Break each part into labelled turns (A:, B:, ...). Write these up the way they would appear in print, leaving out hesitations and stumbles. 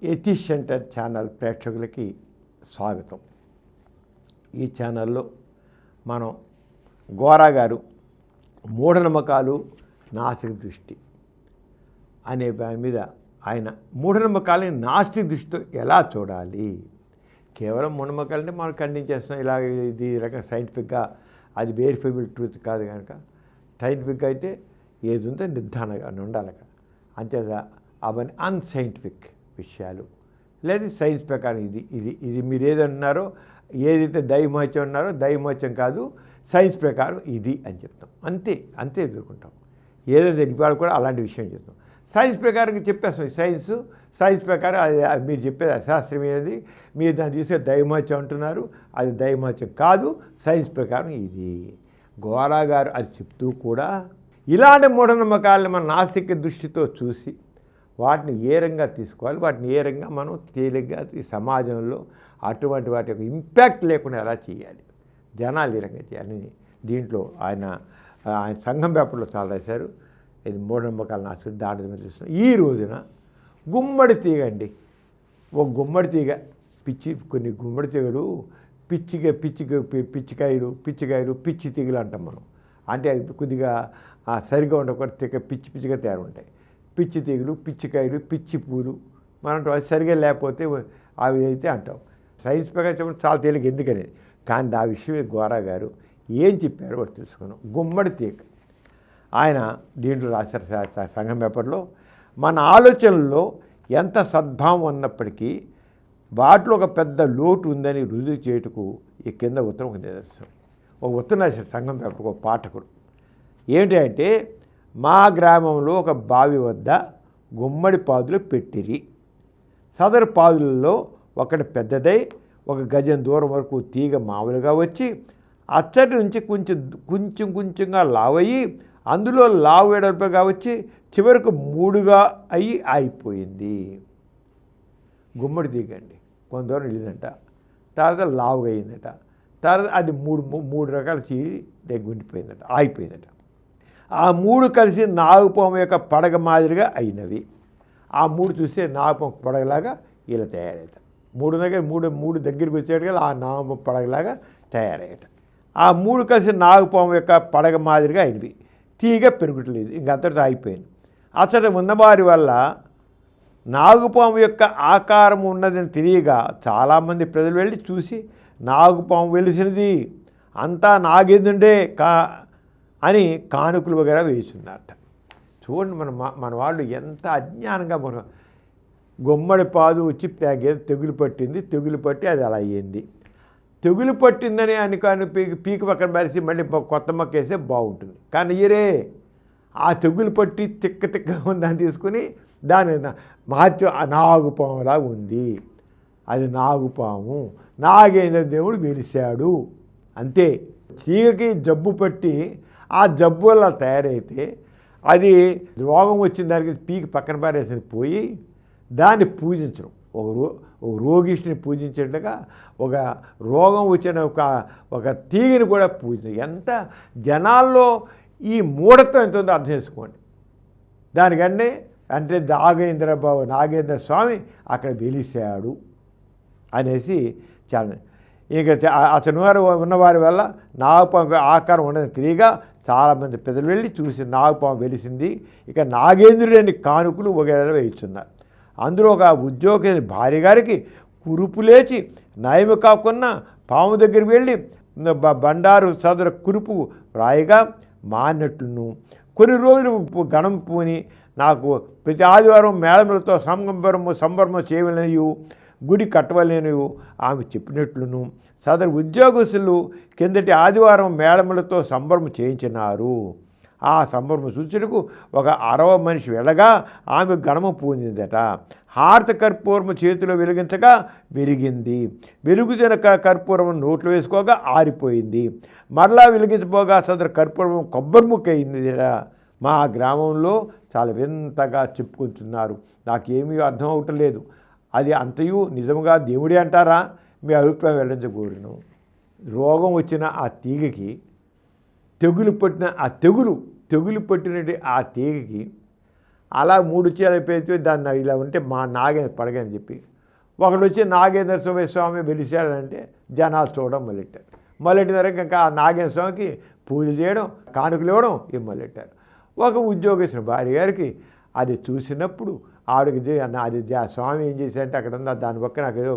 A: Yatish centre channel ప్రేక్షకులకి స్వాగతం. ఈ ఛానల్లో మనం గోరా గారు మూఢనమ్మకాలు నాస్తిక దృష్టి అనే దాని మీద ఆయన మూఢనమ్మకాలని నాస్తిక దృష్టితో ఎలా చూడాలి, కేవలం మూఢనమ్మకాలంటే మనం ఖండించేస్తున్నాం, ఇలా ఇది రకం సైంటిఫిక్గా అది వెరిఫైబుల్ ట్రూత్ కాదు కనుక సైంటిఫిక్గా అయితే ఏది ఉందో నిర్ధారణగా ఉండాలి. అంతేత అవన్నీ అన్సైంటిఫిక్ విషయాలు లేదు సైన్స్ ప్రకారం ఇది ఇది ఇది మీరు ఏదన్నారో ఏదైతే దైవమహత్యం అన్నారో దైవమహత్యం కాదు, సైన్స్ ప్రకారం ఇది అని చెప్తాం. అంతే ఎదుర్కొంటాం. ఏదైతే ఇవాళ కూడా అలాంటి విషయం చెప్తాం. సైన్స్ ప్రకారం చెప్పేస్తాం. సైన్స్ ప్రకారం అది మీరు చెప్పేది అశాస్త్రం ఏది, మీరు దాన్ని చూసే దైవమహత్యం అంటున్నారు, అది దైవమహత్యం కాదు, సైన్స్ ప్రకారం ఇది. గోరా గారు అది చెప్తూ కూడా ఇలాంటి మూఢనమ్మకాలను మన నాస్తిక దృష్టితో చూసి వాటిని ఏ రంగా తీసుకోవాలి, వాటిని ఏ రంగా మనం తేలిగ్గా ఈ సమాజంలో అటువంటి వాటి యొక్క ఇంపాక్ట్ లేకుండా ఎలా చేయాలి, జనాలు ఏ రంగా చేయాలని దీంట్లో ఆయన సంఘం పేపర్లో చాలా రాశారు. ఇది మూఢనమ్మకాల నాస్తిక దాంట్లో మీద చూస్తున్నాం. ఈ రోజున గుమ్మడి తీగ అండి, ఒక గుమ్మడి తీగ కొన్ని గుమ్మడి తీగలు పిచ్చికాయలు పిచ్చి తీగలు అంటాం మనం. అంటే అవి కొద్దిగా సరిగా ఉండకపోతే పిచ్చిగా తయారు ఉంటాయి. పిచ్చి తీగలు పిచ్చికాయలు పిచ్చి పూలు మనం అది సరిగా లేకపోతే అవి అయితే అంటాం. సైన్స్ ప్రకారం చెప్పడం చాలా తేలిక ఎందుకనేది, కానీ ఆ విషయమే గోరా గారు ఏం చెప్పారో వాడు తెలుసుకున్నాం. గుమ్మడి తీగ ఆయన దీంట్లో రాశారు సంఘం పేపర్లో, మన ఆలోచనల్లో ఎంత సద్భావం ఉన్నప్పటికీ వాటిలో ఒక పెద్ద లోటు ఉందని రుజువు చేయుటకు ఈ కింద ఉత్తరం ఒక నిదర్శనం. ఒక ఉత్తరం రాశారు సంఘం పేపర్కి ఒక పాఠకుడు. ఏమిటి అంటే, మా గ్రామంలో ఒక బావి వద్ద గుమ్మడి పాదులు పెట్టిరి. సదరు పాదులలో ఒకటి పెద్దదై 1 గజం దూరం వరకు తీగ మామూలుగా వచ్చి అచ్చటి నుంచి కొంచెంగా లావయ్యి అందులో లావు వెడల్పుగా వచ్చి చివరకు 3గా అయ్యి అయిపోయింది. గుమ్మడి తీగ అండి, కొంత దూరం వెళ్ళిందట, తర్వాత లావుగా అయిందట, తర్వాత అది మూడు రకాల తీగ గుండిపోయిందట, ఆగిపోయిందట. ఆ 3 కలిసి నాగుపాము యొక్క పడగ మాదిరిగా అయినవి. ఆ 3 చూస్తే నాగుపాము పడగలాగా ఇలా తయారయ్యాట. 3 దగ్గరికి వచ్చేట్టుగా ఆ నాగు పడగలాగా తయారయ్యాట. ఆ 3 కలిసి నాగుపాము యొక్క పడగ మాదిరిగా అయినవి. తీగ పెరుగుటలేదు, ఇంకంతటితో అయిపోయింది. అతడు ఉన్నవారి వల్ల నాగుపాము యొక్క ఆకారం ఉన్నదని తెలియగా చాలామంది ప్రజలు వెళ్ళి చూసి నాగుపాము వెలిసినది, అంతా నాగేందుండే అని కానుకలు వగేరా వేస్తున్నారట. చూడండి మన వాళ్ళు ఎంత అజ్ఞానంగా మనం. గుమ్మడి పాదు వచ్చి తెగులు పట్టి అది అలా అయ్యింది. తెగులు పట్టిందని అని పీక పక్కన పరిసి మళ్ళీ కొత్త మొక్క వేస్తే బాగుంటుంది. కానీ ఆ తెగులు పట్టి తిక్క ఉందని తీసుకుని దాని మహత్యం నాగుపాములా ఉంది, అది నాగుపాము, నాగేంద్ర దేవుడు వెలిశాడు అంతే. తీగకి జబ్బు పట్టి ఆ జబ్బు వల్ల తయారైతే అది రోగం వచ్చిన దానికి పీకి పక్కన పారేసి పోయి దాన్ని పూజించడం, ఒక రోగిష్ని పూజించేట్టుగా ఒక రోగం వచ్చిన ఒక తీగని కూడా పూజించడం. ఎంత జనాల్లో ఈ మూఢత్వం ఎంత ఉందో అర్థం చేసుకోండి. దానికంటే అంటే నాగేంద్ర స్వామి అక్కడ వెలిశాడు అనేసి చాలా. ఇక అతను ఉన్నవారి వల్ల నాగపాము ఆకారం ఉండదని తెలియగా చాలామంది ప్రజలు వెళ్ళి చూసి నాగపాము వెలిసింది, ఇక నాగేంద్రుడని కానుకలు వగేరా వేయిస్తున్నారు. అందులో ఒక ఉద్యోగి భార్య గారికి కురుపు లేచి నయము కాకుండా పాము దగ్గరికి వెళ్ళి బండారు సదరు కురుపు రాయిగా మారినట్లును, కొన్ని రోజులు గణం పూని నాకు ప్రతి ఆదివారం మేళములతో సంబరము చేయవలనయు గుడి కట్టవలనయు ఆమె చెప్పినట్లును సదరు ఉద్యోగస్తులు కిందటి ఆదివారం మేళములతో సంబరము చేయించినారు. ఆ సంబరము సూచనకు ఒక 60 మనిషి వెళ్ళగా ఆమె గణము పూనిందట. హారత కర్పూరము చేతిలో వెలిగించగా వెలిగింది. వెలుగుతున్న కర్పూరం నోట్లో వేసుకోగా ఆరిపోయింది. మరలా వెలిగించబోగా సదరు కర్పూరం కొబ్బరి ముక్క అయిందిట. మా గ్రామంలో చాలా వింతగా చెప్పుకుంటున్నారు, నాకేమీ అర్థం అవటం లేదు. అది అంతయు నిజంగా దేవుడే అంటారా? మీ అభిప్రాయం వెళ్ళించకూడను. రోగం వచ్చిన ఆ తీగకి తెగులు పట్టిన ఆ తెగులు పట్టినట్టు ఆ తీగకి అలా 3 చీరలు పేర్చి దాన్ని ఇలా ఉంటే మా నాగేంద్ర పడగని చెప్పి ఒకడు వచ్చి నాగేంద్ర స్వామి వెలిశాడంటే జనాలు చూడడం మొదలెట్టారు. మొదలెట్టిన తర్వాత ఇంకా ఆ నాగేంద్ర స్వామికి పూజలు చేయడం, కానుకలు ఇవ్వడం ఇవి మొదలెట్టారు. ఒక ఉద్యోగస్తున్న భార్య గారికి అది చూసినప్పుడు ఆవిడకి అది స్వామి ఏం చేశారంటే అక్కడ ఉన్న దాని పక్కన నాకు ఏదో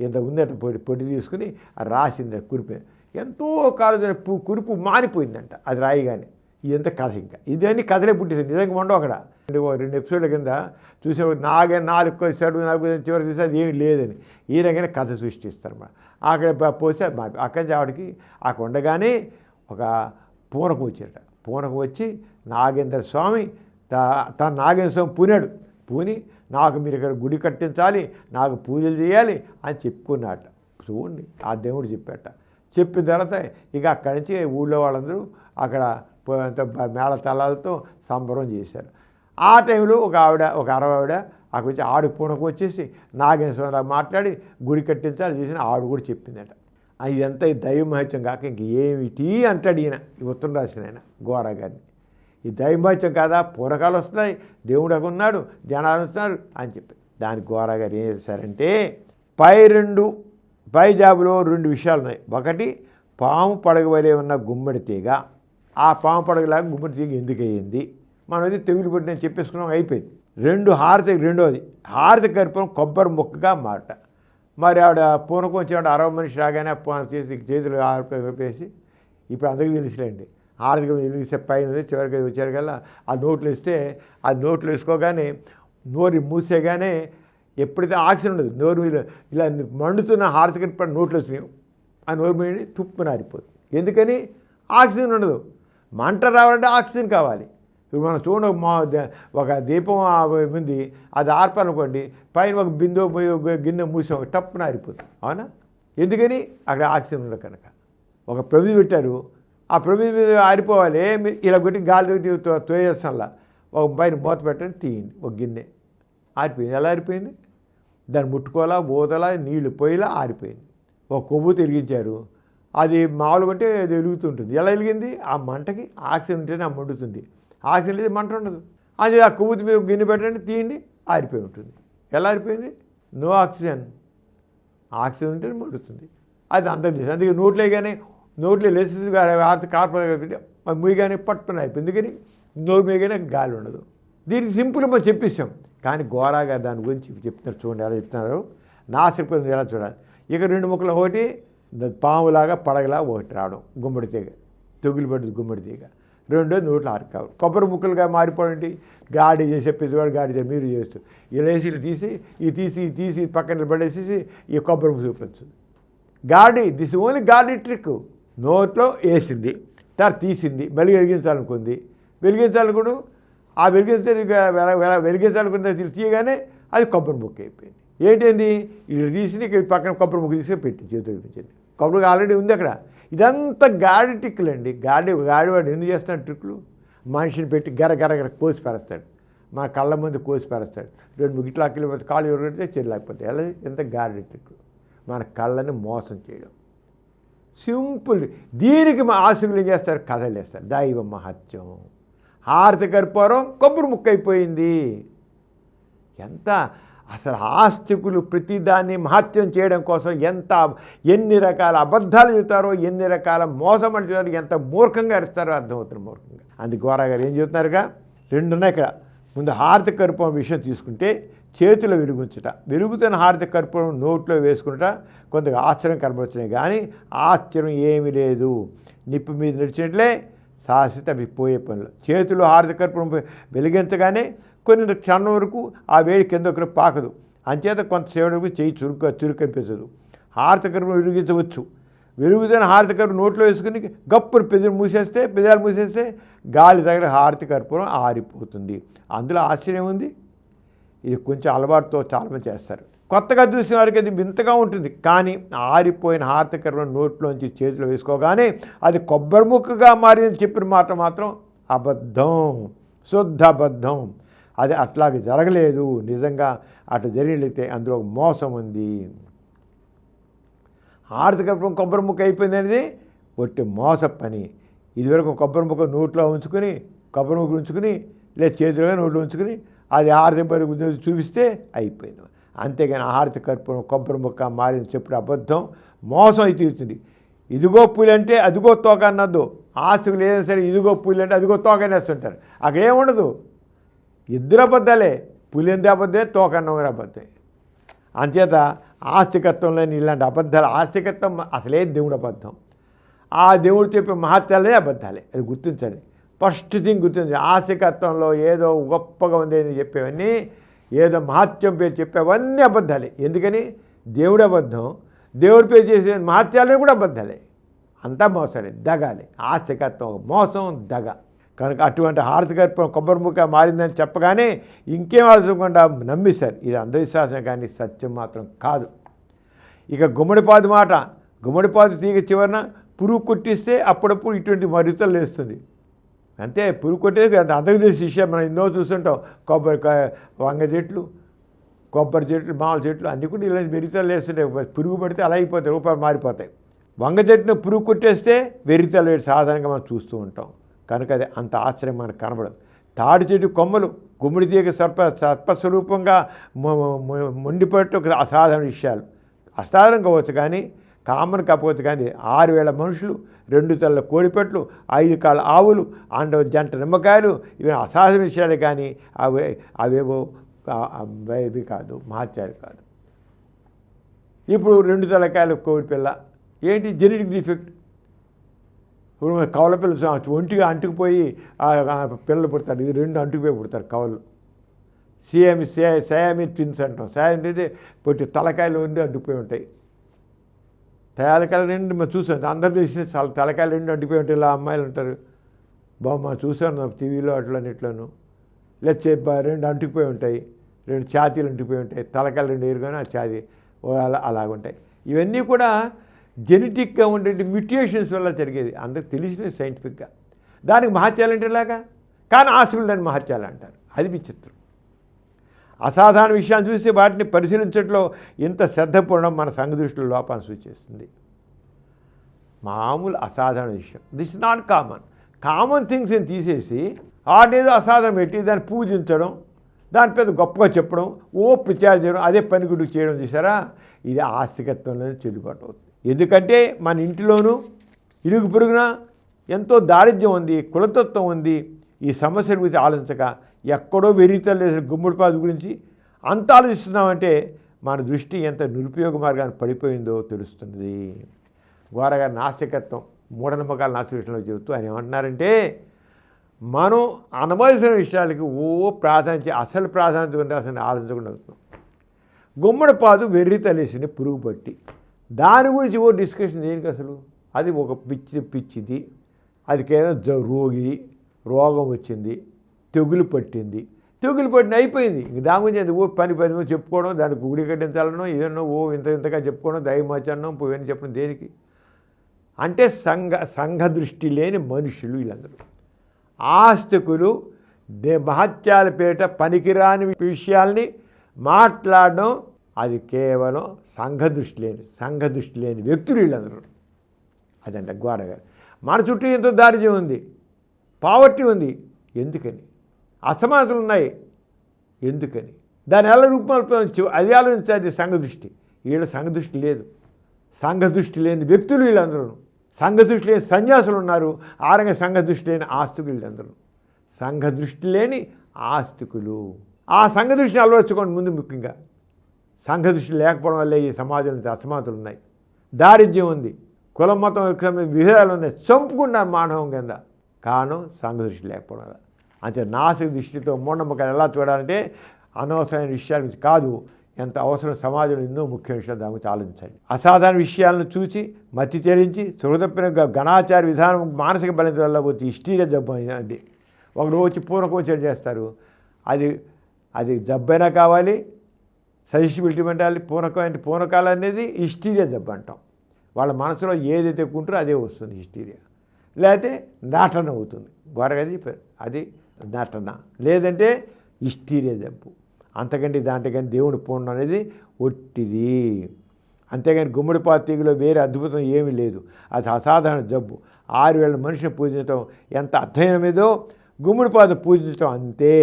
A: ఎంత ఉందంటే పొడి తీసుకుని రాసింది కురిపి. ఎంతో కాలం కురుపు మానిపోయిందంట అది రాయిగానే. ఇదంతా కథ, ఇంకా ఇదన్నీ కథలే పుట్టేసారు. నిజంగా ఉండవు అక్కడ. 2 ఎపిసోడ్ల కింద చూసే 4 చివరి చూసి అది ఏమి లేదని ఈ రకంగా కథ సృష్టిస్తారు. అక్కడ పోసి అక్కడి నుంచి ఆవిడకి అక్కడ ఉండగానే ఒక పూనకం వచ్చారట. పూనకం వచ్చి నాగేంద్ర స్వామి తన నాగేంద్ర స్వామి పూనాడు. పూని నాకు మీరు ఇక్కడ గుడి కట్టించాలి, నాకు పూజలు చేయాలి అని చెప్పుకున్నట్ట. చూడండి ఆ దేవుడు చెప్పాట. చెప్పిన తర్వాత ఇక అక్కడి నుంచి ఊళ్ళో వాళ్ళందరూ అక్కడ మేళ తలాలతో సంబరం చేశారు. ఆ టైంలో ఒక అరవావిడ అక్కడి నుంచి ఆడు పూనకు వచ్చేసి నాగేంద్ర స్వామి మాట్లాడి గుడి కట్టించాలి చేసిన ఆవిడ కూడా చెప్పిందట. ఇదంతా ఈ దైవ మహత్యం కాక ఇంక ఏమిటి అంటాడు ఈయన, ఈ ఉత్తరం రాసిన ఆయన గోరా గారిని. ఈ దైవ మహత్యం కాదా, పూనకాలు వస్తున్నాయి, దేవుడు ఉన్నాడు, జనాలు వస్తున్నారు అని చెప్పి దానికి గోరా గారు ఏం చేశారంటే పై జాబులో 2 విషయాలు ఉన్నాయి. ఒకటి పాము పడగవలే ఉన్న గుమ్మడి తీగ. ఆ పాము పడగలాగా గుమ్మడి తీగ ఎందుకు అయ్యింది, మనం అది తెగులు పట్టిన చెప్పేసుకున్నాం, అయిపోయింది. రెండోది హారతి కర్పూరం కొబ్బరి ముక్కగా మారట. మరి ఆవిడ పూనకం వచ్చి 60 మనిషి రాగానే చేసి చేతులు ఆరిపేసి ఇప్పుడు అందరికీ తెలిసిలేండి హారతి వెలిగిస్తే పైన చివరికి వచ్చారు కల్లా ఆ నోట్లు ఇస్తే ఆ నోట్లు వేసుకోగానే నోరు మూసేగానే ఎప్పుడైతే ఆక్సిజన్ ఉండదు నోరు ఇలా మండుతున్న హారతి కర్పూరం నోట్లు వచ్చినాయి ఆ నోరు మీద తుప్పుని ఆరిపోతుంది. ఎందుకని ఆక్సిజన్ ఉండదు. మంట రావాలంటే ఆక్సిజన్ కావాలి. ఇప్పుడు మనం చూడండి ఒక దీపం ఉంది, అది ఆర్పాలనుకోండి పైన ఒక బిందు గిన్నె మూసాం టప్పున ఆరిపోతుంది. అవునా? ఎందుకని అక్కడ ఆక్సిజన్ ఉండదు కనుక. ఒక ప్రమిది పెట్టారు, ఆ ప్రమిది మీద ఆరిపోవాలి, ఇలా కొట్టి గాలి తోయేసంలా ఒక పైన మూత పెట్టండి తీయండి, ఒక గిన్నె ఆరిపోయింది. ఎలా ఆరిపోయింది? దాన్ని ముట్టుకోవాలా, ఊదలా, నీళ్లు పోయేలా ఆరిపోయింది. ఒక కొవ్వు తిరిగించారు, అది మామూలుగా ఉంటే అది వెలుగుతుంటుంది. ఎలా వెలిగింది? ఆ మంటకి ఆక్సిజన్ ఉంటేనే ఆ మండుతుంది. ఆక్సిజన్ లేదు మంట ఉండదు. అది ఆ కొవ్వుతి మీద గిన్నె పెట్టండి తీయండి ఆరిపోయి ఉంటుంది. ఎలా ఆరిపోయింది? No oxygen. ఆక్సిజన్ ఉంటేనే మండుతుంది. అది అందరికి తెలుసు. అందుకే నోట్లో లేసి కార్పొరేట్ ముయ్యగానే పట్టుకుని అయిపోయింది. ఎందుకని నోరు మీగానే గాలి ఉండదు. దీనికి సింపుల్ మనం చెప్పిస్తాం. కానీ గోరాగా దాని గురించి చెప్తున్నారు. చూడండి ఎలా చెప్తున్నారు. నాసిరకం ఎలా చూడాలి. ఇక 2 ముక్కలు, ఒకటి పాములాగా పడగలా ఒకటి రావడం గుమ్మడి తీగ, తెగులు పడుతుంది గుమ్మడి తీగ. రెండోది నోట్లో ఆరికావు కొబ్బరి ముక్కలుగా మారిపోయింది. గాడి చేసే పెద్దవాడు గాడి మీరు చేస్తూ ఇలా వేసి తీసి పక్కన పడేసేసి ఈ కొబ్బరి ముక్క చూపించదు. గాడి దిస్ ఓన్లీ గాడి ట్రిక్. నోట్లో వేసింది, తర్వాత తీసింది, మళ్ళీ వెలిగించాలనుకుంది. ఆ వెలిగించాలనుకున్న తీయగానే అది కొబ్బరి ముక్క అయిపోయింది. ఏంటంది? ఇది తీసి పక్కన కొబ్బరి ముక్క తీసుకొని పెట్టి చేతులు పెంచింది. కొబ్బరి ఆల్రెడీ ఉంది అక్కడ. ఇదంతా గాడి ట్రిక్కులు అండి. గాడివాడు ఎందుకు చేస్తాడు ట్రిక్కులు? మనిషిని పెట్టి గర కోసి పెరస్తాడు, మన కళ్ళ ముందు కోసి పెరస్తాడు. 2 గిట్ల కిలోమీటర్ కాలు ఎవరికైతే చెల్లకపోతే ఎలా? ఎంత గాడి ట్రిక్కులు. మన కళ్ళని మోసం చేయడం సింపుల్. దీనికి మా ఆశకులు ఏం చేస్తారు? కథలు వేస్తారు. దైవ మహత్యం. హారతి కర్పూరం కొబ్బరి ముక్క అయిపోయింది. ఎంత అసలు ఆస్తికులు ప్రతిదాన్ని మహత్యం చేయడం కోసం ఎన్ని రకాల అబద్ధాలు చెబుతారో, ఎన్ని రకాల మోసం అని చెబుతారో, ఎంత మూర్ఖంగా ఇస్తారో అర్థమవుతుంది. మూర్ఖంగా. అందుకు గోరా గారు ఏం చెబుతున్నారుగా? 2 ఉన్నాయి ఇక్కడ. ముందు హారతి కర్పూరం విషయం తీసుకుంటే చేతిలో వెలుగుంచుట, వెలుగుతున్న హారతి కర్పూరం నోట్లో వేసుకుంటా కొంత ఆశ్చర్యం కనబడుతున్నాయి. కానీ ఆశ్చర్యం ఏమీ లేదు. నిప్పు మీద నడిచినట్లే శాశ్వత అవి పోయే పనులు. చేతిలో హారతి కర్పూరం వెలిగించగానే కొన్ని క్షణం వరకు ఆ వేడి కింద ఒకరు పాకదు. అంచేత కొంతసేపటి వరకు చేయి చురుకనిపించదు. హారతి కర్పూరం వెలిగించవచ్చు. వెలుగుతున్న హారతి కర్పూరం నోట్లో వేసుకుని గప్పుడు పెదాలు మూసేస్తే గాలి దగ్గర హారతి కర్పూరం ఆరిపోతుంది. అందులో ఆశ్చర్యం ఉంది. ఇది కొంచెం అలవాటుతో చాలామంది చేస్తారు. కొత్తగా చూసిన వారికి అది వింతగా ఉంటుంది. కానీ ఆరిపోయిన హారతి కర్పూరం నోట్లోంచి చేతిలో వేసుకోగానే అది కొబ్బరి ముక్కగా మారిందని చెప్పిన మాట మాత్రం అబద్ధం, శుద్ధ అబద్ధం. అది అట్లాగే జరగలేదు. నిజంగా అటు జరిగితే అందులో మోసం ఉంది. హారతి కర్పూరం కొబ్బరి ముక్క అయిపోయింది అనేది ఒట్టి మోస పని. ఇదివరకు కొబ్బరి ముక్క నోట్లో ఉంచుకుని, కొబ్బరి ముక్క ఉంచుకుని, లేదా చేతిలో నోట్లో ఉంచుకుని అది హారతి పరుగు చూపిస్తే అయిపోయింది. అంతేగాని హారతి కర్పూరం కొబ్బరి ముక్క మారింది చెప్పుడు అబద్ధం, మోసం అయితే తీరుతుంది. ఇదిగో పూలు అంటే అదిగో తోక అన్నద్దు. ఆస్తులు ఏదైనా సరే ఇదిగో పూలు అంటే అదిగో తోక అనేస్తుంటారు. అక్కడ ఏముండదు, ఇద్దరు అబద్ధాలే. పులింది అబద్ధమే, తోకన్నం కూడా అబద్ధమే. అంచేత ఆస్తికత్వంలోని ఇలాంటి అబద్ధాలు, ఆస్తికత్వం అసలే దేవుడు అబద్ధం. ఆ దేవుడు చెప్పే మహత్యాలే అబద్ధాలే. అది గుర్తించండి. ఫస్ట్ థింగ్ గుర్తించండి. ఆస్తికత్వంలో ఏదో గొప్పగా ఉంది అని చెప్పేవన్నీ, ఏదో మహత్యం పేరు చెప్పేవన్నీ అబద్ధాలే. ఎందుకని? దేవుడు అబద్ధం, దేవుడి పేరు చేసే మహత్యాలే కూడా అబద్ధాలే. అంతా మోసాలే, దగాలే. ఆస్తికత్వం మోసం, దగ. కనుక అటువంటి హారతి కర్పూరం కొబ్బరి ముక్క మారిందని చెప్పగానే ఇంకేం ఆలోచించకుండా నమ్మేశారు. ఇది అంధవిశ్వాసం కానీ సత్యం మాత్రం కాదు. ఇక గుమ్మడిపాదు మాట, గుమ్మడిపాదు తీగ చివరన పురుగు కొట్టిస్తే అప్పుడప్పుడు ఇటువంటి మరితలు లేస్తుంది. అంతే, పురుగు కొట్టేది అంత అందరికి తెలిసి విషయం. మనం ఎన్నో చూస్తుంటాం. వంగ చెట్లు, కొబ్బరి చెట్లు, మామూలు చెట్లు అన్నీ కూడా ఇలా వెరితలు వేస్తుంటాయి. పురుగు పడితే అలా అయిపోతాయి, రూపాయలు మారిపోతాయి. వంగ చెట్టును పురుగు కొట్టేస్తే వెరితలు వేడి సాధారణంగా మనం చూస్తూ ఉంటాం. కనుక అది అంత ఆశ్చర్యం మనకు కనబడదు. తాడి చెట్టు కొమ్మలు గుమ్మడి తీగ సర్పస్వరూపంగా మొండిపట్టు అసాధారణ విషయాలు. అసాధారణం కావచ్చు కానీ కామన్ కాకపోతే కానీ 6000 మనుషులు, 2 తల్ల కోడిపెట్లు, 5 కాళ్ళ ఆవులు, జంట నిమ్మకాయలు, ఇవి అసాధారణ విషయాలే కానీ అవేవో ఇవి కాదు, మహత్యాలు కాదు. ఇప్పుడు 2 తలకాయలు కోడిపిల్ల ఏంటి? Genetic defect. ఇప్పుడు కవల పిల్లలు ఒంటిగా అంటుకుపోయి పిల్లలు పుడతారు. ఇది 2 అంటుకుపోయి పుడతారు కవలు. సయామి ట్విన్స్ అంటాం. సయామి అంటే పొట్టి తలకాయలు ఉండి అంటుకుపోయి ఉంటాయి. తలకాయలు 2 మనం చూసాం, అందరు తెలిసిన తలకాయలు 2 అంటుకుపోయి ఉంటాయి. ఇలా అమ్మాయిలు ఉంటారు. మనం చూసాను టీవీలో అట్లన్నిట్లోనూ. లేదా 2 అంటుకుపోయి ఉంటాయి, 2 ఛాతీలు అంటుకుపోయి ఉంటాయి. తలకాయలు 2 ఎరుగానే ఆ ఛాతీ అలాగుంటాయి. ఇవన్నీ కూడా జెనెటిక్గా ఉండే మ్యూటేషన్స్ వల్ల జరిగేది. అందరికి తెలిసిన సైంటిఫిక్గా. దానికి మహత్యాలు అంటే ఇలాగా, కానీ ఆస్తులు దాన్ని మహత్యాలు అంటారు. అది విచిత్రం. అసాధారణ విషయాన్ని చూసి వాటిని పరిశీలించడంలో ఇంత శ్రద్ధపూర్ణం మన సంఘ దృష్టిలో లోపాన్ని సూచిస్తుంది. మామూలు అసాధారణ విషయం, this is not common. Common థింగ్స్ని తీసేసి వాటినేదో అసాధారణ పెట్టి దాన్ని పూజించడం, దాని పెద్ద గొప్పగా చెప్పడం, ప్రచారం చేయడం, అదే పనిగుడు చేయడం చూసారా, ఇది ఆస్తికత్వంలోనే చెల్లుబాటు అవుతుంది. ఎందుకంటే మన ఇంటిలోనూ ఇరుగు పొరుగున ఎంతో దారిద్ర్యం ఉంది, కులతత్వం ఉంది. ఈ సమస్యల గురించి ఆలోచించక ఎక్కడో వెరితలేసిన గుమ్మడిపాదు గురించి అంత ఆలోచిస్తున్నామంటే మన దృష్టి ఎంత నిరుపయోగ మార్గాన్ని పడిపోయిందో తెలుస్తుంది. ఘోరగా నాస్తికత్వం, మూఢనమ్మకాల నాస్తిక విషయంలో చెబుతూ ఆయన ఏమంటున్నారంటే, మనం అనుభవించిన విషయాలకి ప్రాధాన్యత, అసలు ప్రాధాన్యత ఉంటే అసలు ఆలోచించకుండా అవుతున్నాం. గుమ్మడిపాదు వెర్రితలేసిన పురుగు పట్టి దాని గురించి డిస్కషన్ దేనికి అసలు? అది ఒక పిచ్చిది, అది కేవలం రోగం వచ్చింది, తెగులు పట్టింది, తెగులు పట్టిన అయిపోయింది. ఇంక దాని గురించి అది పని చెప్పుకోవడం, దానికి గుడి కట్టించాలనో ఏదన్నా ఇంతగా చెప్పుకోవడం, దైవమాచరణం పోవని చెప్పడం దేనికి? అంటే సంఘ దృష్టి లేని మనుషులు వీళ్ళందరూ. ఆస్తికులు మహత్యాల పేట పనికిరాని విషయాల్ని మాట్లాడడం, అది కేవలం సంఘ దృష్టి లేని వ్యక్తులు వీళ్ళందరూ. అదంటే ఘోరగా. మన చుట్టూ ఎంతో దారిద్ర్యం ఉంది, పావర్టీ ఉంది. ఎందుకని? అసమానతలు ఉన్నాయి. ఎందుకని? దాని ఎలా రూపొందించు, అది ఆలోచించేది సంఘ దృష్టి. వీళ్ళ సంఘ దృష్టి లేదు. సంఘ దృష్టి లేని వ్యక్తులు వీళ్ళందరూ. సంఘ దృష్టి లేని సన్యాసులు ఉన్నారు. ఆరంగా సంఘ దృష్టి లేని ఆస్తికులు వీళ్ళందరూ. సంఘ దృష్టి లేని ఆస్తికులు. ఆ సంఘ దృష్టిని అలవర్చుకోండి ముందు. ముఖ్యంగా సంఘ దృష్టి లేకపోవడం వల్లే ఈ సమాజంలో అసమానతలు ఉన్నాయి, దారిద్ర్యం ఉంది, కులం మతం విభేదాలు ఉన్నాయి, చంపుకున్నారు మానవం కింద. కారణం సంఘ దృష్టి లేకపోవడం వల్ల. అంటే నాసిక దృష్టితో మూఢనమ్మకాలు ఎలా చూడాలంటే అనవసరమైన విషయాల గురించి కాదు, ఎంత అవసరం సమాజంలో ఎన్నో ముఖ్య విషయాలు దాని గురించి ఆలోచించాలి. అసాధారణ విషయాలను చూసి మతి చెల్లించి సురతప్పిన గణాచార విధానం మానసిక బలం వల్ల వచ్చి హిస్టీరియా జబ్బు అది. ఒకడు వచ్చి పూనకోచలు చేస్తారు. అది జబ్బైనా కావాలి, సజెస్టిబిలిటీ పెట్టాలి. పూనకాలు అనేది హిస్టీరియా జబ్బు అంటాం. వాళ్ళ మనసులో ఏదైతే కుంటారో అదే వస్తుంది హిస్టీరియా. లేకపోతే నటన అవుతుంది. ఘోరగా చెప్పారు, అది నటన. లేదంటే హిస్టీరియా జబ్బు. అంతకంటే దాంట్లోకాని దేవుని పూర్ణం అనేది ఒట్టిది. అంతేగాని గుమ్మడిపాదు తీగలో వేరే అద్భుతం ఏమీ లేదు. అది అసాధారణ జబ్బు. 6000 మనిషిని పూజించడం ఎంత అధ్యయనమేదో గుమ్మడిపాదు పూజించడం అంతే.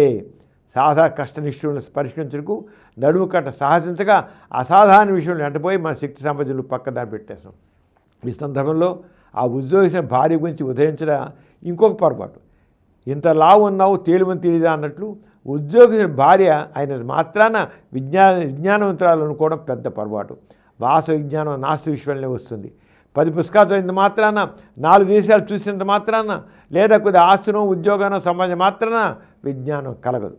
A: కష్టనిష్ఠులను పరిష్కరించడానికి నడుము కట్ట సాహసించగా అసాధారణ విషయంలో వెంటపోయి మన శక్తి సంపదలు పక్కదారి పెట్టేస్తాం. ఈ సందర్భంలో ఆ ఉద్యోగస్తున్న భార్య గురించి ఉదయించడం ఇంకొక పొరపాటు. ఇంత లావు ఉన్నావు తేలిమని తెలియదా అన్నట్లు ఉద్యోగస్తున్న భార్య అయిన మాత్రాన విజ్ఞానవంతురాలు అనుకోవడం పెద్ద పొరపాటు. వాస విజ్ఞానం నాస్తి విశ్వంలో వస్తుంది. 10 పుస్తకాలు చదివినంత మాత్రాన 4 దేశాలు చూసినంత మాత్రాన లేదా కొద్ది ఆస్తునో ఉద్యోగానో సంబంధం మాత్రాన విజ్ఞానం కలగదు.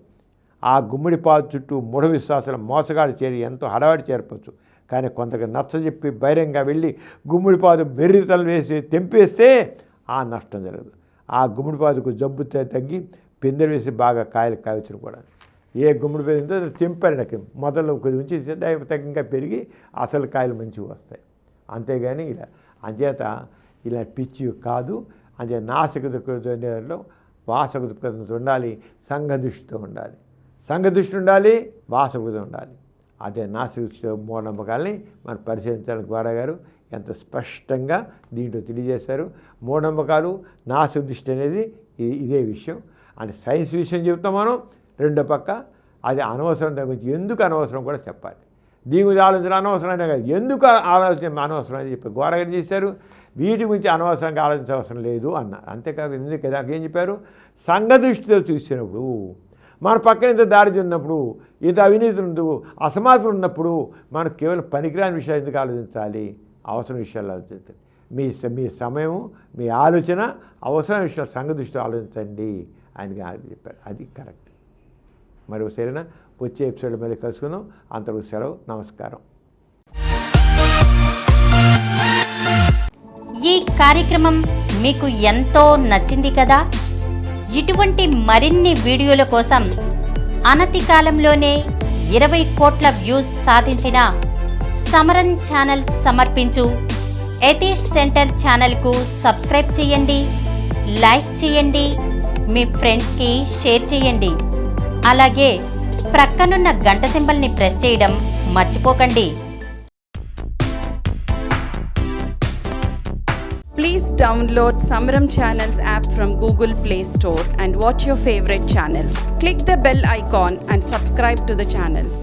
A: ఆ గుమ్మడి పాదు చుట్టూ మూఢ విశ్వాసాల మోసగాడు చేరి ఎంతో హడావిడి చేరపచ్చు. కానీ కొంతగా నచ్చజెప్పి బహిరంగంగా వెళ్ళి గుమ్మడి పాదు బెర్రితలు వేసి తెంపేస్తే ఆ నష్టం జరగదు. ఆ గుమ్మడి పాదుకు జబ్బు తగ్గి పిందెలు వేసి బాగా కాయలు కాయొచ్చును కూడా. ఏ గుమ్మడి పాదు ఉందో తెంపారు నాకు మొదలు కొద్ది ఉంచి తగ్గిగా పెరిగి అసలు కాయలు మంచిగా వస్తాయి. అంతేగాని ఇలా అంచేత ఇలా పిచ్చి కాదు. అంతే నాసిక దుఃఖంలో వాసక దుఃఖంతో ఉండాలి, సంఘదృష్టితో ఉండాలి. సంఘదృష్టి ఉండాలి, వాసక ఉండాలి. అదే నాసిక దృష్టిలో మూఢనమ్మకాలని మనం పరిశీలించాలని ద్వారా గారు ఎంత స్పష్టంగా దీంట్లో తెలియజేశారు. మూఢనమ్మకాలు నాసిక దృష్టి అనేది ఇదే విషయం. అంటే సైన్స్ విషయం చెబుతాం మనం. రెండో పక్క అది అనవసరం దాని గురించి ఎందుకు అనవసరం కూడా చెప్పాలి. దీని గురించి ఆలోచన అనవసరమైన కాదు, ఎందుకు ఆలోచన అనవసరం అని చెప్పి గోరగారు చేశారు. వీటి గురించి అనవసరంగా ఆలోచించే అవసరం లేదు అన్న. అంతేకాదు ఎందుకు ఏం చెప్పారు, సంఘదృష్టితో చూసినప్పుడు మన పక్కన ఇంత దారి చెందినప్పుడు ఇంత అవినీతులు ఉండవు అసమానతలు ఉన్నప్పుడు మనం కేవలం పనికిరాని విషయాలు ఎందుకు ఆలోచించాలి, అవసరం విషయాలు ఆలోచించాలి. మీ సమయం మీ ఆలోచన అవసరం విషయాలు సంఘదృష్టితో ఆలోచించండి అని చెప్పారు. అది కరెక్ట్. మరి సరేనా, వచ్చే ఎపిసోడ్ మళ్ళీ కలుసుకుందాం. అంతవరకు సెలవు, నమస్కారం.
B: ఈ కార్యక్రమం మీకు ఎంతో నచ్చింది కదా. ఇటువంటి మరిన్ని వీడియోల కోసం అనతి కాలంలోనే 20 కోట్ల వ్యూస్ సాధించిన సమరన్ ఛానల్ సమర్పించు యతీష్ సెంటర్ ఛానల్కు సబ్స్క్రైబ్ చేయండి, లైక్ చేయండి, మీ ఫ్రెండ్స్కి షేర్ చేయండి. అలాగే ప్రక్కనున్న గంట సింబల్ని ప్రెస్ చేయడం మర్చిపోకండి.
C: Please download Samaram Channels app from Google Play Store and watch your favorite channels. Click the bell icon and subscribe to the channels.